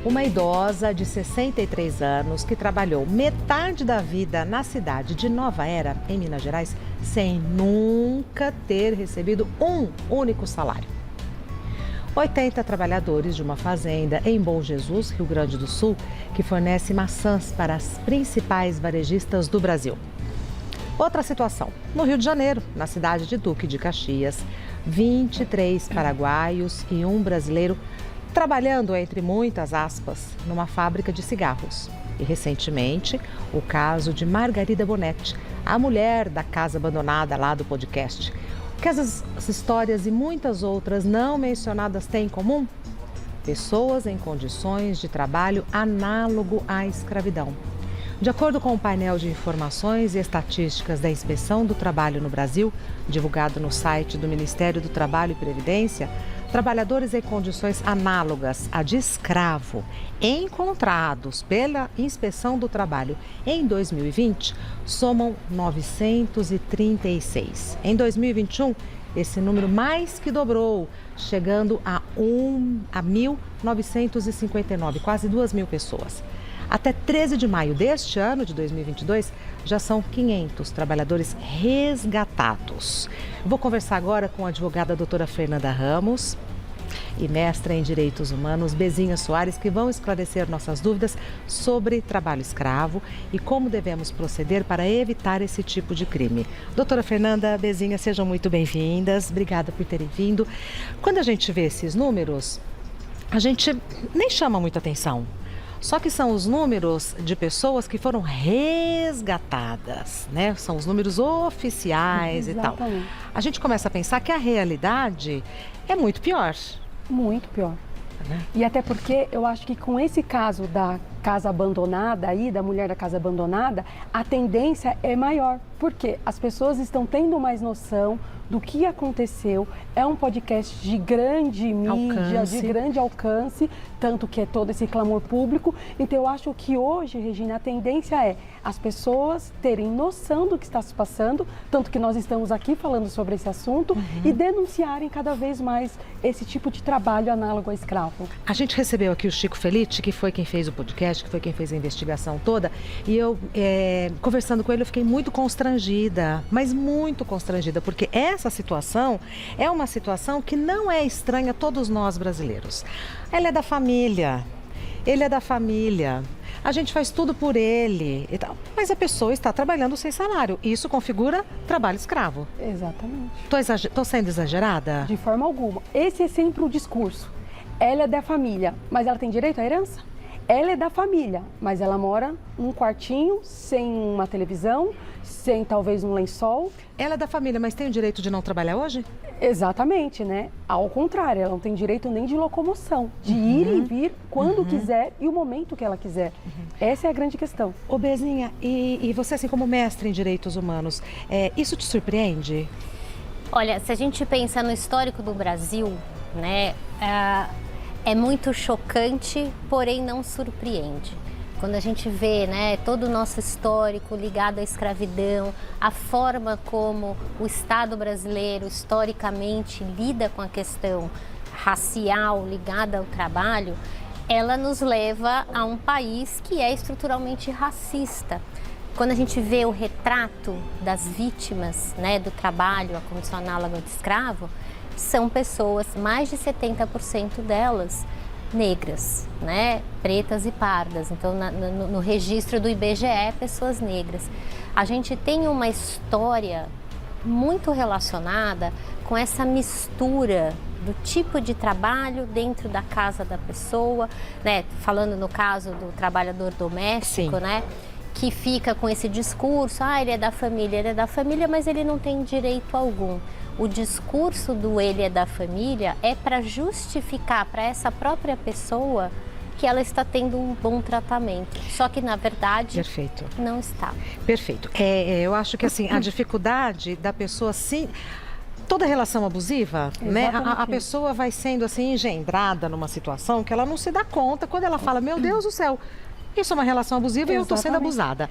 Uma idosa de 63 anos que trabalhou metade da vida na cidade de Nova Era, em Minas Gerais, sem nunca ter recebido um único salário. 80 trabalhadores de uma fazenda em Bom Jesus, Rio Grande do Sul, que fornece maçãs para as principais varejistas do Brasil. Outra situação, no Rio de Janeiro, na cidade de Duque de Caxias, 23 paraguaios e um brasileiro trabalhando, entre muitas aspas, numa fábrica de cigarros. E recentemente, o caso de Margarida Bonetti, a mulher da casa abandonada lá do podcast. O que essas histórias e muitas outras não mencionadas têm em comum? Pessoas em condições de trabalho análogo à escravidão. De acordo com o painel de informações e estatísticas da Inspeção do Trabalho no Brasil, divulgado no site do Ministério do Trabalho e Previdência, trabalhadores em condições análogas à de escravo encontrados pela Inspeção do Trabalho em 2020 somam 936. Em 2021, esse número mais que dobrou, chegando a 1.959, quase 2.000 pessoas. Até 13 de maio deste ano, de 2022, já são 500 trabalhadores resgatados. Vou conversar agora com a advogada doutora Fernanda Ramos e mestra em Direitos Humanos, Bezinha Soares, que vão esclarecer nossas dúvidas sobre trabalho escravo e como devemos proceder para evitar esse tipo de crime. Doutora Fernanda, Bezinha, sejam muito bem-vindas. Obrigada por terem vindo. Quando a gente vê esses números, a gente nem chama muita atenção. Só que são os números de pessoas que foram resgatadas, né? São os números oficiais e tal. A gente começa a pensar que a realidade é muito pior. Muito pior. E até porque eu acho que com esse caso da casa abandonada aí, da mulher da casa abandonada, a tendência é maior. Porque as pessoas estão tendo mais noção do que aconteceu. É um podcast de grande mídia, de grande alcance, tanto que é todo esse clamor público. Então eu acho que hoje, Regina, a tendência é as pessoas terem noção do que está se passando, tanto que nós estamos aqui falando sobre esse assunto, e denunciarem cada vez mais esse tipo de trabalho análogo a escravo. A gente recebeu aqui o Chico Felitti, que foi quem fez o podcast, que foi quem fez a investigação toda, e eu, conversando com ele, eu fiquei muito constrangida, mas muito constrangida, porque essa situação é uma situação que não é estranha a todos nós brasileiros. Ela é da família, ele é da família, a gente faz tudo por ele e tal, mas a pessoa está trabalhando sem salário. Isso configura trabalho escravo. Exatamente. Tô sendo exagerada? De forma alguma. Esse é sempre o discurso. Ela é da família, mas ela tem direito à herança? Ela é da família, mas ela mora num quartinho, sem uma televisão, sem talvez um lençol. Ela é da família, mas tem o direito de não trabalhar hoje? Exatamente, né? Ao contrário, ela não tem direito nem de locomoção, de ir e vir quando quiser e o momento que ela quiser. Essa é a grande questão. Ô Bezinha, e você assim como mestre em Direitos Humanos, isso te surpreende? Olha, se a gente pensa no histórico do Brasil, né, é muito chocante, porém não surpreende. Quando a gente vê, né, todo o nosso histórico ligado à escravidão, a forma como o Estado brasileiro historicamente lida com a questão racial ligada ao trabalho, ela nos leva a um país que é estruturalmente racista. Quando a gente vê o retrato das vítimas, né, do trabalho, a condição análoga de escravo, são pessoas, mais de 70% delas, negras, né? Pretas e pardas. Então, no registro do IBGE, pessoas negras. A gente tem uma história muito relacionada com essa mistura do tipo de trabalho dentro da casa da pessoa, né? Falando no caso do trabalhador doméstico, né? Que fica com esse discurso, ele é da família, mas ele não tem direito algum. O discurso do ele é da família é para justificar para essa própria pessoa que ela está tendo um bom tratamento. Só que, na verdade, não está. Perfeito. Eu acho que assim, a dificuldade da pessoa, sim, toda relação abusiva, né? A pessoa vai sendo assim engendrada numa situação que ela não se dá conta quando ela fala, meu Deus do céu, isso é uma relação abusiva e eu estou sendo abusada.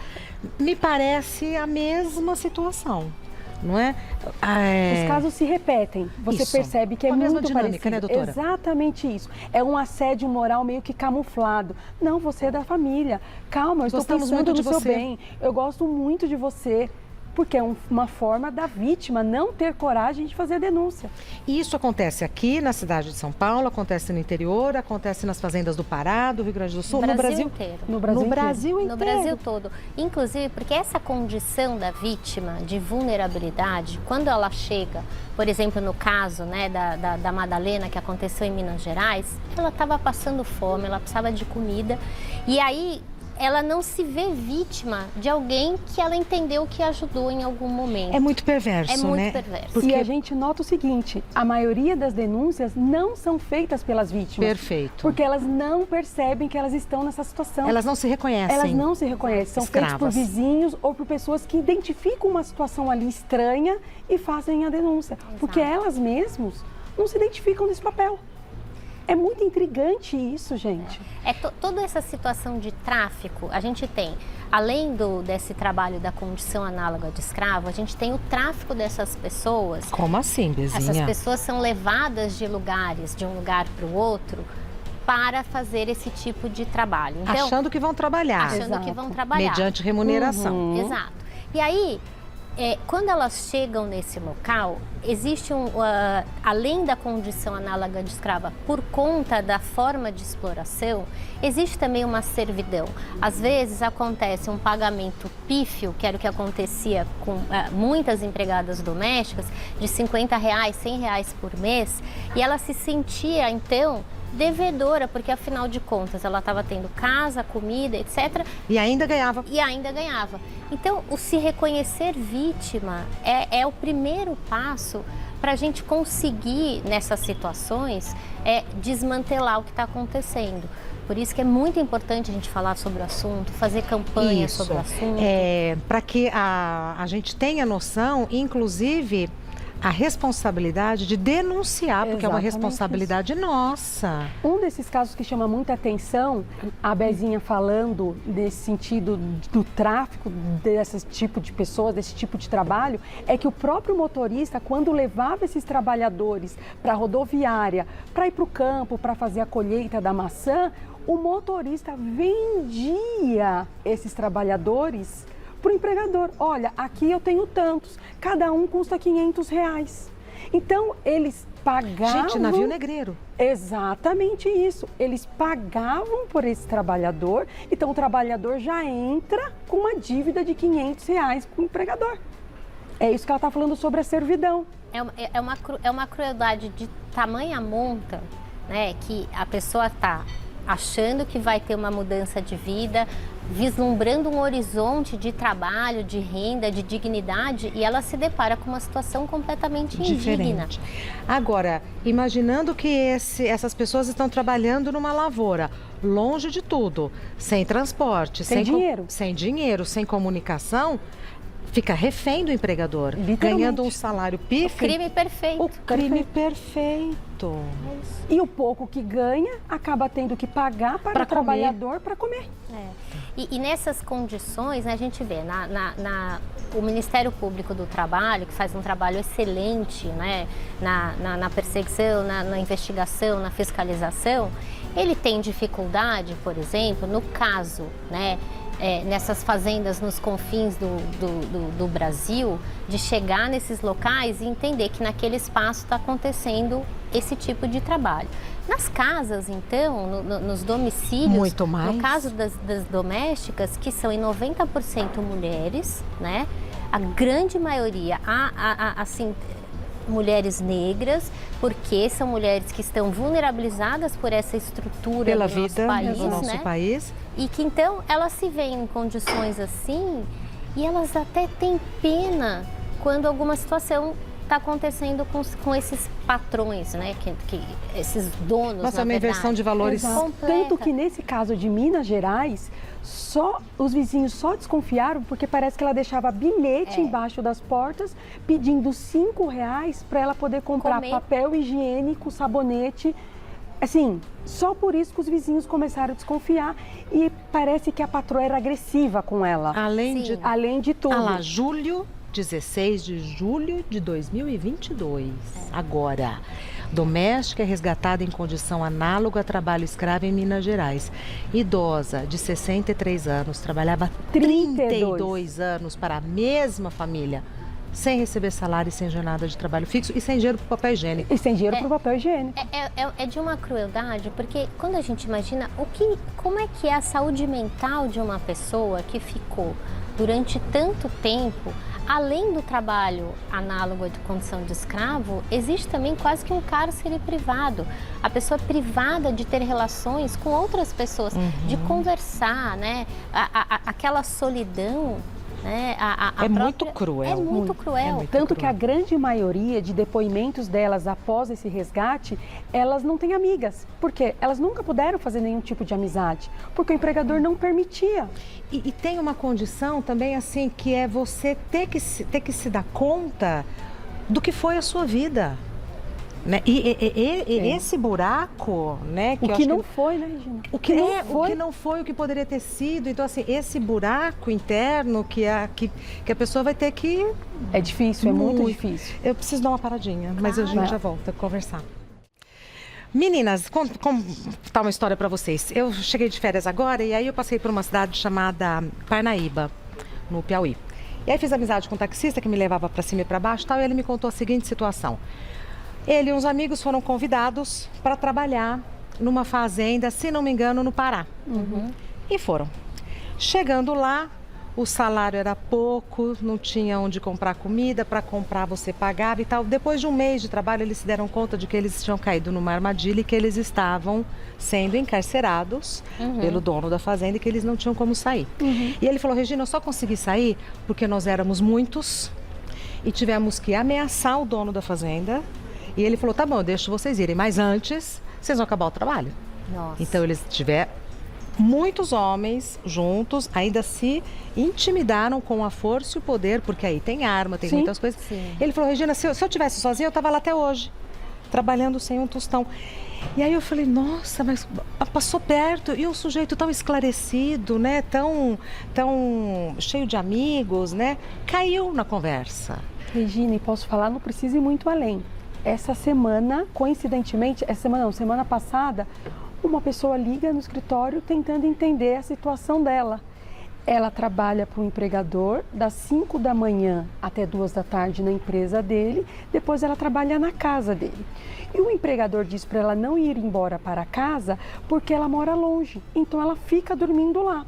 Me parece a mesma situação. não é? Os casos se repetem. Você Isso. percebe que é Com a mesma muito dinâmica, parecido. né, doutora? Exatamente isso. É um assédio moral meio que camuflado. Não, você é da família. Calma, eu estou Gostamos pensando muito de no seu você. bem. Eu gosto muito de você. Porque é uma forma da vítima não ter coragem de fazer a denúncia. E isso acontece aqui na cidade de São Paulo, acontece no interior, acontece nas fazendas do Pará, do Rio Grande do Sul, no Brasil inteiro. No Brasil no inteiro. Brasil inteiro. No Brasil todo. Inclusive, porque essa condição da vítima de vulnerabilidade, quando ela chega, por exemplo, no caso, né, da Madalena, que aconteceu em Minas Gerais, ela estava passando fome, ela precisava de comida. E aí ela não se vê vítima de alguém que ela entendeu que ajudou em algum momento. É muito perverso, É muito né? perverso. Porque... E a gente nota o seguinte, a maioria das denúncias não são feitas pelas vítimas. Perfeito. Porque elas não percebem que elas estão nessa situação. Elas não se reconhecem. Elas não se reconhecem, são feitas por Escravas. vizinhos ou por pessoas que identificam uma situação ali estranha e fazem a denúncia. Porque elas mesmas não se identificam nesse papel. É muito intrigante isso, gente. Toda essa situação de tráfico, a gente tem, além desse trabalho da condição análoga de escravo, a gente tem o tráfico dessas pessoas. Como assim, Bezinha? Essas pessoas são levadas de um lugar para o outro, para fazer esse tipo de trabalho. Então, Achando que vão trabalhar. achando Exato. que vão trabalhar. Mediante remuneração. Exato. E aí, quando elas chegam nesse local, existe além da condição análoga de escrava, por conta da forma de exploração, existe também uma servidão. Às vezes acontece um pagamento pífio, que era o que acontecia com muitas empregadas domésticas, de R$50, R$100 por mês, e ela se sentia, então, devedora, porque afinal de contas ela estava tendo casa, comida, etc. E ainda ganhava. Então, o se reconhecer vítima é o primeiro passo para a gente conseguir, nessas situações, desmantelar o que está acontecendo. Por isso que é muito importante a gente falar sobre o assunto, fazer campanha sobre o assunto. Para que a gente tenha noção, inclusive, a responsabilidade de denunciar, porque é uma Exatamente responsabilidade nossa. Um desses casos que chama muita atenção, a Bezinha falando nesse sentido do tráfico desse tipo de pessoas, desse tipo de trabalho, é que o próprio motorista, quando levava esses trabalhadores para a rodoviária, para ir para o campo, para fazer a colheita da maçã, o motorista vendia esses trabalhadores para o empregador. Olha, aqui eu tenho tantos, cada um custa R$500. Então, eles pagavam... Gente, navio negreiro. Exatamente isso. Eles pagavam por esse trabalhador, então o trabalhador já entra com uma dívida de R$500 com o empregador. É isso que ela está falando sobre a servidão. É uma crueldade de tamanha monta, né, que a pessoa está achando que vai ter uma mudança de vida, vislumbrando um horizonte de trabalho, de renda, de dignidade, e ela se depara com uma situação completamente indigna. Agora, imaginando que essas pessoas estão trabalhando numa lavoura, longe de tudo, sem transporte, sem dinheiro, sem comunicação, fica refém do empregador, ganhando um salário pífio. O crime perfeito. O crime perfeito. E o pouco que ganha acaba tendo que pagar para o trabalhador para comer. E nessas condições, né, a gente vê o Ministério Público do Trabalho, que faz um trabalho excelente, né, na perseguição, na investigação, na fiscalização, ele tem dificuldade, por exemplo, no caso, né, nessas fazendas nos confins do Brasil, de chegar nesses locais e entender que naquele espaço está acontecendo esse tipo de trabalho. Nas casas, então, nos domicílios, muito mais. No caso das domésticas, que são em 90% mulheres, né? A grande maioria, assim, mulheres negras, porque são mulheres que estão vulnerabilizadas por essa estrutura pela do vida nosso do nosso né? país. E que então elas se veem em condições assim e elas até têm pena quando alguma situação está acontecendo com esses patrões, né? Que esses donos, Nossa, uma inversão de valores. Tanto que nesse caso de Minas Gerais, os vizinhos só desconfiaram porque parece que ela deixava bilhete embaixo das portas pedindo R$5 para ela poder comprar papel higiênico, sabonete. Assim, só por isso que os vizinhos começaram a desconfiar e parece que a patroa era agressiva com ela. Além de tudo. Ah lá, julho 16 de julho de 2022. Agora, doméstica é resgatada em condição análoga a trabalho escravo em Minas Gerais. Idosa de 63 anos, trabalhava 32 anos para a mesma família, sem receber salário e sem jornada de trabalho fixo e sem dinheiro para o papel higiênico. E sem dinheiro para o papel higiênico. É de uma crueldade, porque quando a gente imagina como é que é a saúde mental de uma pessoa que ficou durante tanto tempo, além do trabalho análogo de condição de escravo, existe também quase que um cárcere privado. A pessoa é privada de ter relações com outras pessoas, de conversar, né? Aquela solidão. Né? Muito cruel. É muito cruel. Tanto que a grande maioria de depoimentos delas após esse resgate, elas não têm amigas. Porque elas nunca puderam fazer nenhum tipo de amizade, porque o empregador não permitia. E tem uma condição também assim, que é você ter que se dar conta do que foi a sua vida. Né? Esse buraco, né? O que não foi, né, Regina? O que não foi, o que poderia ter sido. Então, assim, esse buraco interno que a pessoa vai ter que... É difícil, é muito difícil. Eu preciso dar uma paradinha, mas a gente já volta a conversar. Meninas, contar uma história para vocês. Eu cheguei de férias agora e aí eu passei por uma cidade chamada Parnaíba, no Piauí. E aí fiz amizade com um taxista que me levava para cima e para baixo e tal, e ele me contou a seguinte situação. Ele e uns amigos foram convidados para trabalhar numa fazenda, se não me engano, no Pará. E foram. Chegando lá, o salário era pouco, não tinha onde comprar comida, para comprar você pagava e tal. Depois de um mês de trabalho, eles se deram conta de que eles tinham caído numa armadilha e que eles estavam sendo encarcerados pelo dono da fazenda e que eles não tinham como sair. E ele falou, Regina, eu só consegui sair porque nós éramos muitos e tivemos que ameaçar o dono da fazenda. E ele falou, tá bom, eu deixo vocês irem, mas antes vocês vão acabar o trabalho. Nossa. Então eles tiveram muitos homens juntos, ainda se intimidaram com a força e o poder, porque aí tem arma, tem muitas coisas. Sim. Ele falou, Regina, se eu tivesse sozinha, eu tava lá até hoje, trabalhando sem um tostão. E aí eu falei, nossa, mas passou perto, e um sujeito tão esclarecido, né, tão cheio de amigos, né, caiu na conversa. Regina, e posso falar, não precisa ir muito além. Essa semana, coincidentemente, semana passada, uma pessoa liga no escritório tentando entender a situação dela. Ela trabalha para um empregador das 5 da manhã até 2 da tarde na empresa dele, depois ela trabalha na casa dele. E o empregador diz para ela não ir embora para casa porque ela mora longe, então ela fica dormindo lá.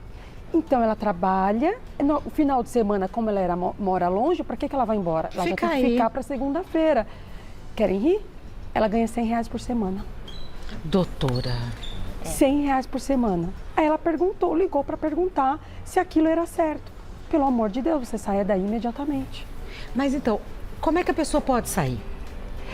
Então ela trabalha, no final de semana, como ela mora longe, para que ela vai embora? Ela já tem que ficar para segunda-feira. Querem rir? Ela ganha R$100 por semana. Doutora. R$100 por semana. Aí ela ligou para perguntar se aquilo era certo. Pelo amor de Deus, você saia daí imediatamente. Mas então, como é que a pessoa pode sair?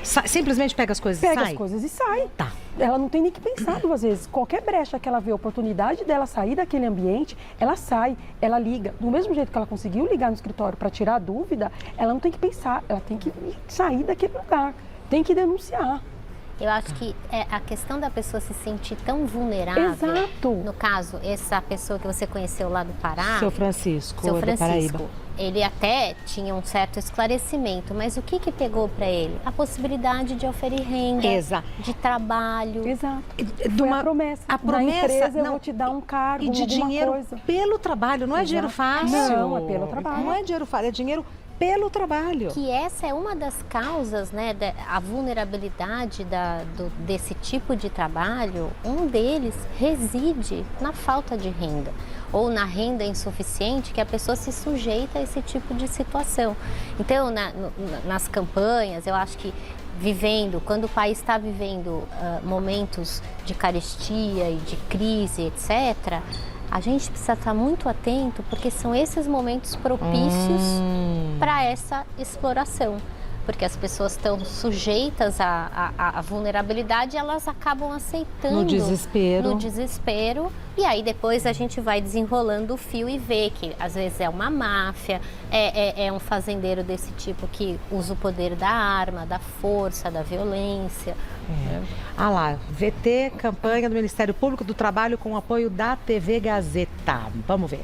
Simplesmente pega as coisas e sai? Pega as coisas e sai. Tá. Ela não tem nem que pensar duas vezes. Qualquer brecha que ela vê a oportunidade dela sair daquele ambiente, ela sai, ela liga. Do mesmo jeito que ela conseguiu ligar no escritório para tirar a dúvida, ela não tem que pensar, ela tem que sair daquele lugar. Tem que denunciar. Eu acho que a questão da pessoa se sentir tão vulnerável. Exato. No caso, essa pessoa que você conheceu lá do Pará. Seu Francisco, da Paraíba. Ele até tinha um certo esclarecimento, mas o que pegou para ele? A possibilidade de oferir renda, de trabalho. Exato. Foi a promessa. A promessa, na empresa eu vou te dar um cargo, e de dinheiro coisa. Pelo trabalho, não é dinheiro fácil. Não, é pelo trabalho. Não é dinheiro fácil, é dinheiro pelo trabalho. Que essa é uma das causas, né, a vulnerabilidade desse tipo de trabalho. Um deles reside na falta de renda ou na renda insuficiente que a pessoa se sujeita a esse tipo de situação. Então, nas campanhas, eu acho que quando o país está vivendo momentos de carestia e de crise, etc., a gente precisa estar muito atento, porque são esses momentos propícios para essa exploração. Porque as pessoas estão sujeitas à vulnerabilidade e elas acabam aceitando. No desespero. E aí depois a gente vai desenrolando o fio e vê que às vezes é uma máfia, é um fazendeiro desse tipo que usa o poder da arma, da força, da violência. Ah lá, VT, campanha do Ministério Público do Trabalho com apoio da TV Gazeta. Vamos ver.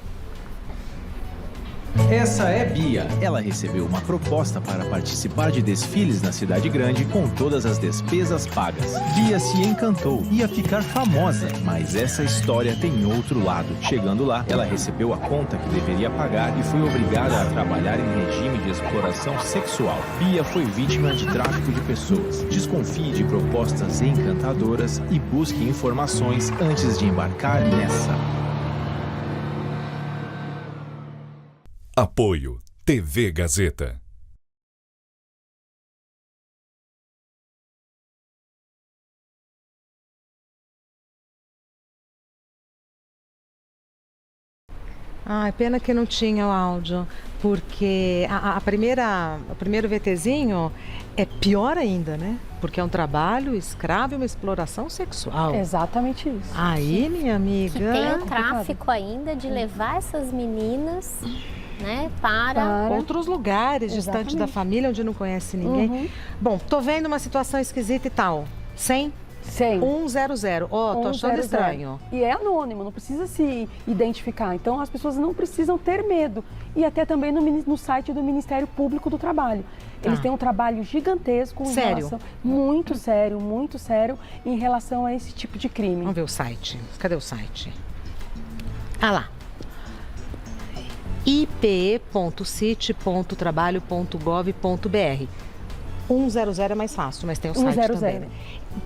Essa é Bia. Ela recebeu uma proposta para participar de desfiles na cidade grande com todas as despesas pagas. Bia se encantou, ia ficar famosa, mas essa história tem outro lado. Chegando lá, ela recebeu a conta que deveria pagar e foi obrigada a trabalhar em regime de exploração sexual. Bia foi vítima de tráfico de pessoas. Desconfie de propostas encantadoras e busque informações antes de embarcar nessa. Apoio TV Gazeta. Ai, pena que não tinha o áudio, porque o primeiro VTzinho é pior ainda, né? Porque é um trabalho escravo e uma exploração sexual. Exatamente isso. Aí, minha amiga... Que tem o tráfico ainda de levar essas meninas, né, para outros lugares, distante da família, onde não conhece ninguém. Bom, tô vendo uma situação esquisita e tal. 100? 100. 100. Ó, tô achando estranho. E é anônimo, não precisa se identificar. Então, as pessoas não precisam ter medo. E até também no site do Ministério Público do Trabalho. Eles têm um trabalho gigantesco. Muito sério em relação a esse tipo de crime. Vamos ver o site. Cadê o site? Ah lá. ipe.cite.trabalho.gov.br. 100 é mais fácil, mas tem o site também. Né?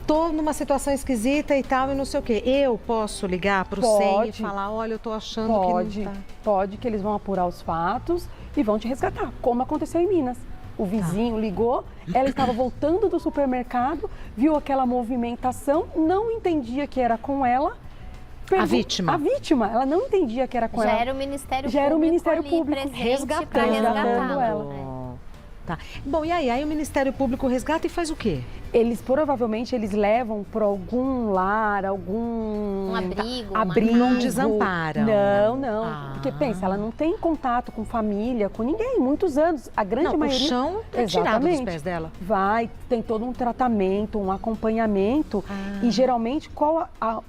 Tô numa situação esquisita e tal, e não sei o quê. Eu posso ligar para o SEM e falar, olha, eu tô achando que não tá... Pode, que eles vão apurar os fatos e vão te resgatar, como aconteceu em Minas. O vizinho ligou, ela estava voltando do supermercado, viu aquela movimentação, não entendia que era com ela. A vítima, ela não entendia que era com ela. Já era o Ministério Público resgatando ela. Tá. Bom, e aí o Ministério Público resgata e faz o quê? Provavelmente eles levam para algum lar, um abrigo. Não desamparam. Não. Porque pensa, ela não tem contato com família, com ninguém, muitos anos. A grande maioria... O chão é tirado dos pés dela. Tem todo um tratamento, um acompanhamento. E geralmente,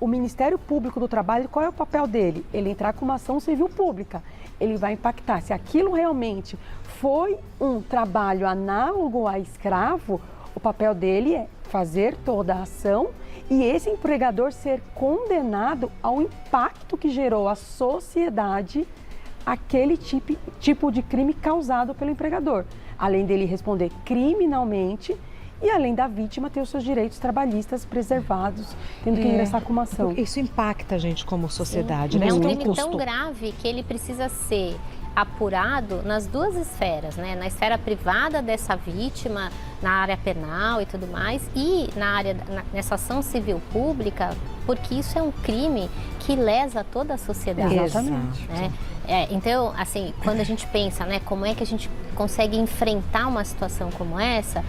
o Ministério Público do Trabalho, qual é o papel dele? Ele entrar com uma ação civil pública. Ele vai impactar. Se aquilo realmente foi um trabalho análogo a escravo, o papel dele é fazer toda a ação e esse empregador ser condenado ao impacto que gerou à sociedade aquele tipo de crime causado pelo empregador. Além dele responder criminalmente e além da vítima ter os seus direitos trabalhistas preservados, tendo que ingressar com uma ação. Isso impacta a gente como sociedade, né? É um crime tão grave que ele precisa ser apurado nas duas esferas, né? Na esfera privada dessa vítima, na área penal e tudo mais, e nessa ação civil pública, porque isso é um crime que lesa toda a sociedade. Exatamente. Né? Então, assim, quando a gente pensa, né, como é que a gente consegue enfrentar uma situação como essa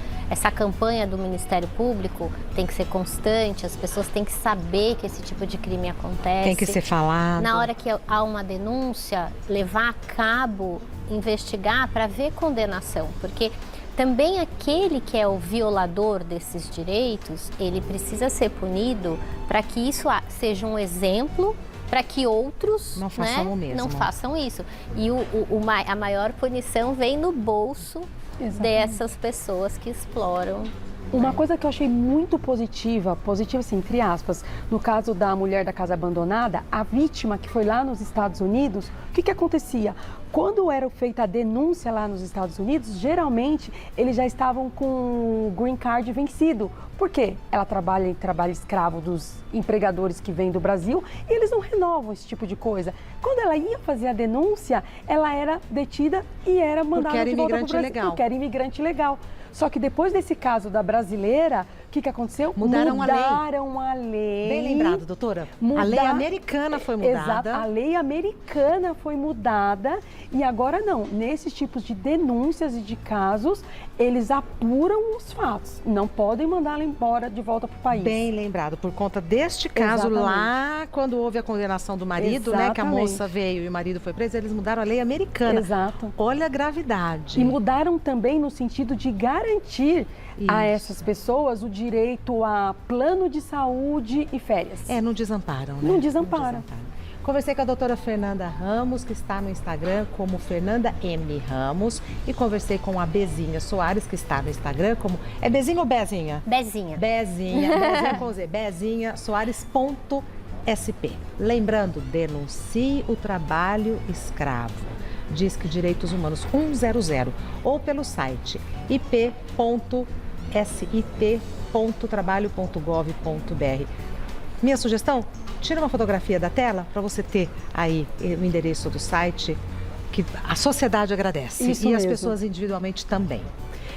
campanha do Ministério Público tem que ser constante, as pessoas têm que saber que esse tipo de crime acontece. Tem que ser falado. Na hora que há uma denúncia, levar a cabo, investigar para ver condenação, porque também aquele que é o violador desses direitos, ele precisa ser punido para que isso seja um exemplo para que outros não façam o mesmo. Não façam isso. E a maior punição vem no bolso dessas pessoas que exploram. Uma coisa que eu achei muito positiva assim, entre aspas, no caso da mulher da casa abandonada, a vítima que foi lá nos Estados Unidos, o que acontecia? Quando era feita a denúncia lá nos Estados Unidos, geralmente eles já estavam com o green card vencido. Por quê? Ela trabalha em trabalho escravo dos empregadores que vêm do Brasil e eles não renovam esse tipo de coisa. Quando ela ia fazer a denúncia, ela era detida e era mandada de volta para o Brasil. Porque era imigrante legal. Só que depois desse caso da brasileira, o que aconteceu? Mudaram a lei. Bem lembrado, doutora. A lei americana foi mudada. Exato, a lei americana foi mudada e agora não. Nesses tipos de denúncias e de casos, eles apuram os fatos. Não podem mandá-la embora de volta para o país. Bem lembrado, por conta deste caso lá, quando houve a condenação do marido, né, que a moça veio e o marido foi preso, eles mudaram a lei americana. Exato. Olha a gravidade. E mudaram também no sentido de garantir a essas pessoas o direito a plano de saúde e férias. Não desamparam, né? Não desamparam. Conversei com a doutora Fernanda Ramos, que está no Instagram como Fernanda M. Ramos. E conversei com a Bezinha Soares, que está no Instagram como... É Bezinha ou Bezinha? Bezinha. Bezinha com Z. Bezinha Soares.sp. Lembrando, denuncie o trabalho escravo. Disque Direitos Humanos 100 ou pelo site ip.sit.trabalho.gov.br. Minha sugestão? Tira uma fotografia da tela para você ter aí o endereço do site, que a sociedade agradece. Isso e as mesmo. pessoas individualmente também.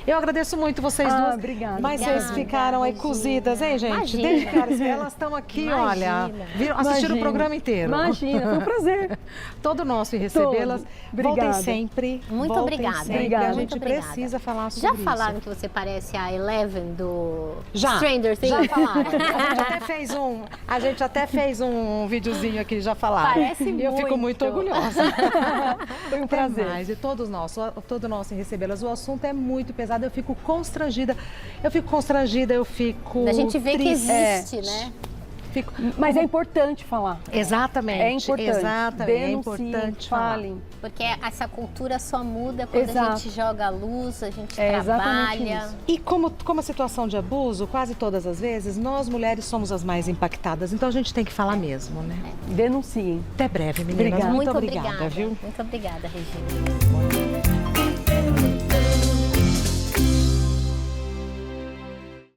Eu agradeço muito vocês duas. Obrigada. Mas Obrigada, vocês ficaram aí imagina. cozidas, hein, gente? Imagina. Desde que elas estão aqui, Imagina. olha, assistiram o programa inteiro. Imagina, foi um prazer. Todo nosso em recebê-las. Todo. Voltem Obrigada. sempre. Muito voltem obrigada. Sempre. Obrigada. A gente Muito obrigada. precisa falar sobre Já isso. falaram que você parece a Eleven do Já. Stranger Things? Já falaram. A gente até fez um videozinho aqui, já falaram. Parece E eu fico muito muito. orgulhosa. Foi um Até prazer. mais. E todo nosso em recebê-las. O assunto é muito pesado. Eu fico constrangida. Eu fico A gente vê que triste. existe, né? Fico... Mas é importante falar. Exatamente. É importante. Exatamente. É Denunciem, importante falar. falem. Porque essa cultura só muda quando a Exato. gente joga a luz, a gente É exatamente trabalha. isso. E como a situação de abuso, quase todas as vezes, nós mulheres somos as mais impactadas. Então a gente tem que falar mesmo, né? Denunciem. Até breve, meninas. Obrigada. Muito Muito obrigada, obrigada, viu? Muito obrigada, Regina.